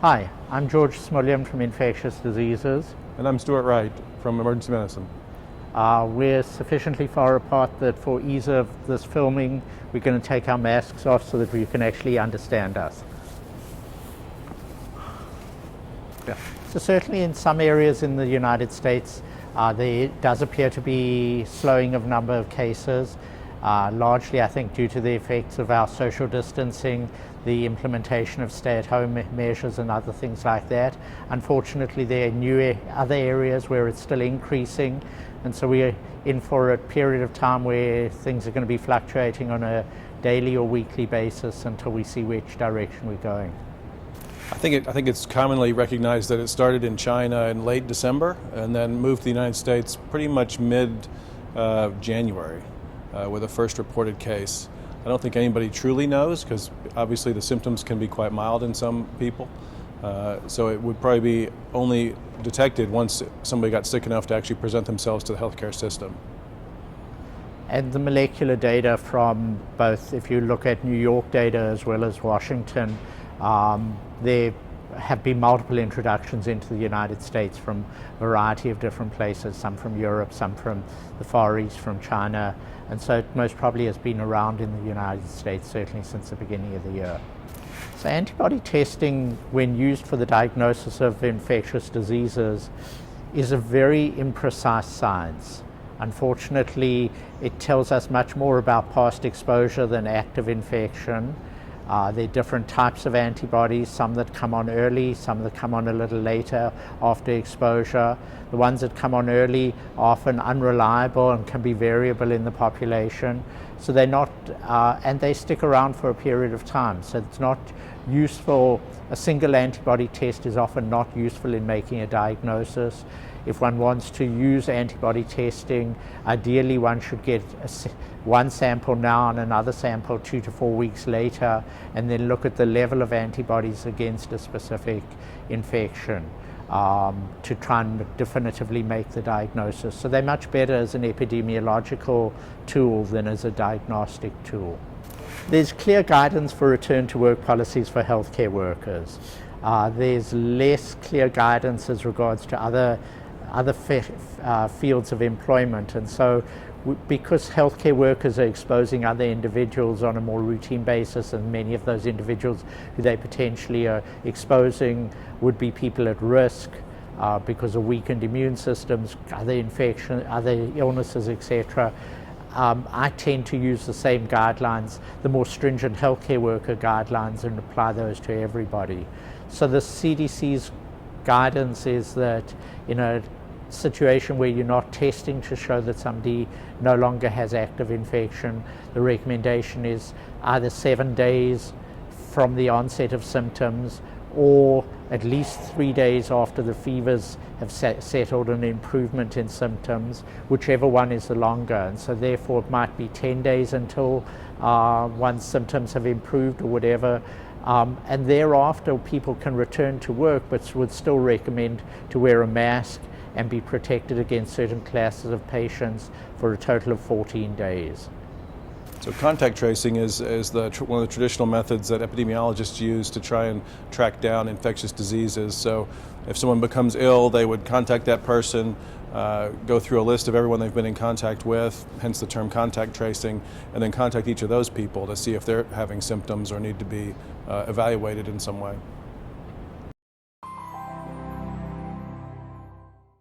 Hi, I'm George Smulian from Infectious Diseases. And I'm Stewart Wright from Emergency Medicine. We're sufficiently far apart that for ease of this filming, we're going to take our masks off so that you can actually understand us. Yeah. So certainly in some areas in the United States, there does appear to be slowing of number of cases, largely I think due to the effects of our social distancing, the implementation of stay-at-home measures and other things like that. Unfortunately, there are other areas where it's still increasing, and so we're in for a period of time where things are going to be fluctuating on a daily or weekly basis until we see which direction we're going. I think it's commonly recognized that it started in China in late December and then moved to the United States pretty much mid-January with a first reported case. I don't think anybody truly knows because obviously the symptoms can be quite mild in some people. So it would probably be only detected once somebody got sick enough to actually present themselves to the healthcare system. And the molecular data from both, if you look at New York data as well as Washington, there have been multiple introductions into the United States from a variety of different places, some from Europe, some from the Far East, from China, and so it most probably has been around in the United States certainly since the beginning of the year. So antibody testing, when used for the diagnosis of infectious diseases, is a very imprecise science. Unfortunately, it tells us much more about past exposure than active infection. There are different types of antibodies, some that come on early, some that come on a little later after exposure. The ones that come on early are often unreliable and can be variable in the population. So they're not, and they stick around for a period of time. So it's not useful. A single antibody test is often not useful in making a diagnosis. If one wants to use antibody testing, ideally one should get one sample now and another sample 2 to 4 weeks later, and then look at the level of antibodies against a specific infection to try and definitively make the diagnosis. So they're much better as an epidemiological tool than as a diagnostic tool. There's clear guidance for return to work policies for healthcare workers. There's less clear guidance as regards to other fields of employment, and so because healthcare workers are exposing other individuals on a more routine basis, and many of those individuals who they potentially are exposing would be people at risk because of weakened immune systems, other infections, other illnesses, etc. I tend to use the same guidelines, the more stringent healthcare worker guidelines, and apply those to everybody. So the CDC's guidance is that in a situation where you're not testing to show that somebody no longer has active infection, the recommendation is either 7 days from the onset of symptoms or at least 3 days after the fevers have settled, an improvement in symptoms, whichever one is the longer. And so therefore it might be 10 days until one's symptoms have improved or whatever. And thereafter people can return to work, but would still recommend to wear a mask and be protected against certain classes of patients for a total of 14 days. So contact tracing is one of the traditional methods that epidemiologists use to try and track down infectious diseases. So if someone becomes ill, they would contact that person, go through a list of everyone they've been in contact with, hence the term contact tracing, and then contact each of those people to see if they're having symptoms or need to be evaluated in some way.